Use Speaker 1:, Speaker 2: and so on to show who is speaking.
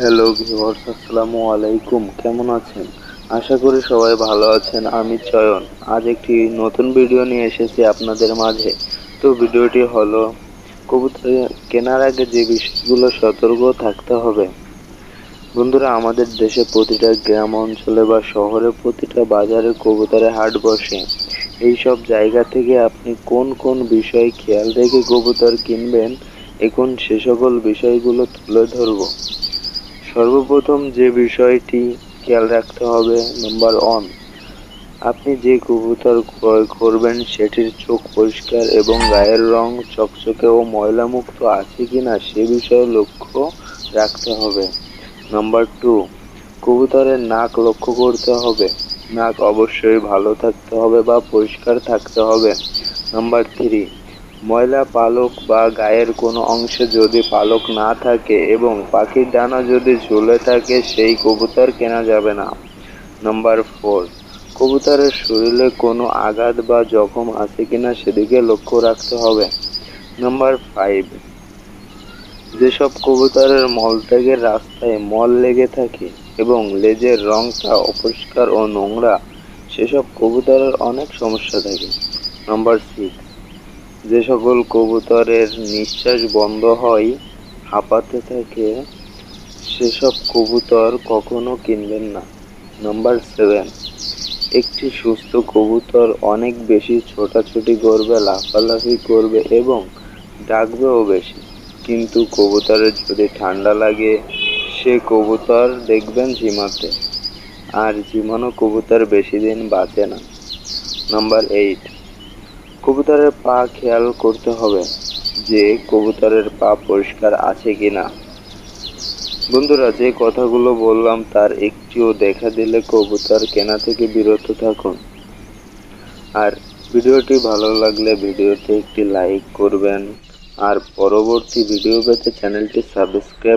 Speaker 1: Hello viewers, আসসালামু আলাইকুম। কেমন আছেন? আশা করি সবাই ভালো আছেন। আমি চয়ন। আজ একটি নতুন ভিডিও নিয়ে এসেছি আপনাদের মাঝে। তো ভিডিওটি হলো কবুতর কেনার আগে যে বিষয়গুলো সতর্ক থাকতে হবে। বন্ধুরা, আমাদের দেশে প্রতিটা গ্রাম অঞ্চলে বা শহরে প্রতিটা বাজারে কবুতরের হাট বসে। এই সব জায়গা থেকে আপনি কোন কোন বিষয় খেয়াল রেখে কবুতর কিনবেন, এখন সে সকল বিষয়গুলো তুলে ধরব। সর্বপ্রথম যে বিষয়টি খেয়াল রাখতে হবে, নাম্বার 1, আপনি যে কবুতর ক্রয় করবেন সেটির চোখ পরিষ্কার এবং গায়ের রং চকচকে ও ময়লামুক্ত আছে কিনা সে বিষয়ে লক্ষ্য রাখতে হবে। নাম্বার 2, কবুতরের নাক লক্ষ্য করতে হবে। নাক অবশ্যই ভালো থাকতে হবে বা পরিষ্কার থাকতে হবে। নাম্বার 3, ময়লা পালক বা গায়ের কোনো অংশে যদি পালক না থাকে এবং পাখির ডানা যদি ঝুলে থাকে সেই কবুতর কেনা যাবে না। নাম্বার 4, কবুতরের শরীরে কোনো আঘাত বা জখম আছে কিনা সেদিকে লক্ষ্য রাখতে হবে। নাম্বার 5, যেসব কবুতরের মলত্যাগের রাস্তায় মল লেগে থাকে এবং লেজের রংটা অপরিষ্কার ও নোংরা, সেসব কবুতরের অনেক সমস্যা থাকে। নাম্বার 6, যে সকল কবুতরের নিঃশ্বাস বন্ধ হয়, হাঁপাতে থাকে, সেসব কবুতর কখনো কিনবেন না। নাম্বার 7, একটি সুস্থ কবুতর অনেক বেশি ছোটাছুটি করবে, লাফালাফি করবে এবং ডাকবেও বেশি। কিন্তু কবুতরের যদি ঠান্ডা লাগে, সে কবুতর দেখবেন ঝিমাতে, আর ঝিমানো কবুতর বেশি দিন বাঁচে না। নাম্বার 8, কবুতরের পা খেয়াল করতে হবে যে কবুতরের পা পরিষ্কার আছে কিনা। বন্ধুরা, যে কথাগুলো বললাম তার একটিও দেখা দিলে কবুতর কেনা থেকে বিরত থাকুন। আর ভিডিওটি ভালো লাগলে ভিডিওতে একটি লাইক করবেন। আর পরবর্তী ভিডিও পেতে চ্যানেলটি সাবস্ক্রাইব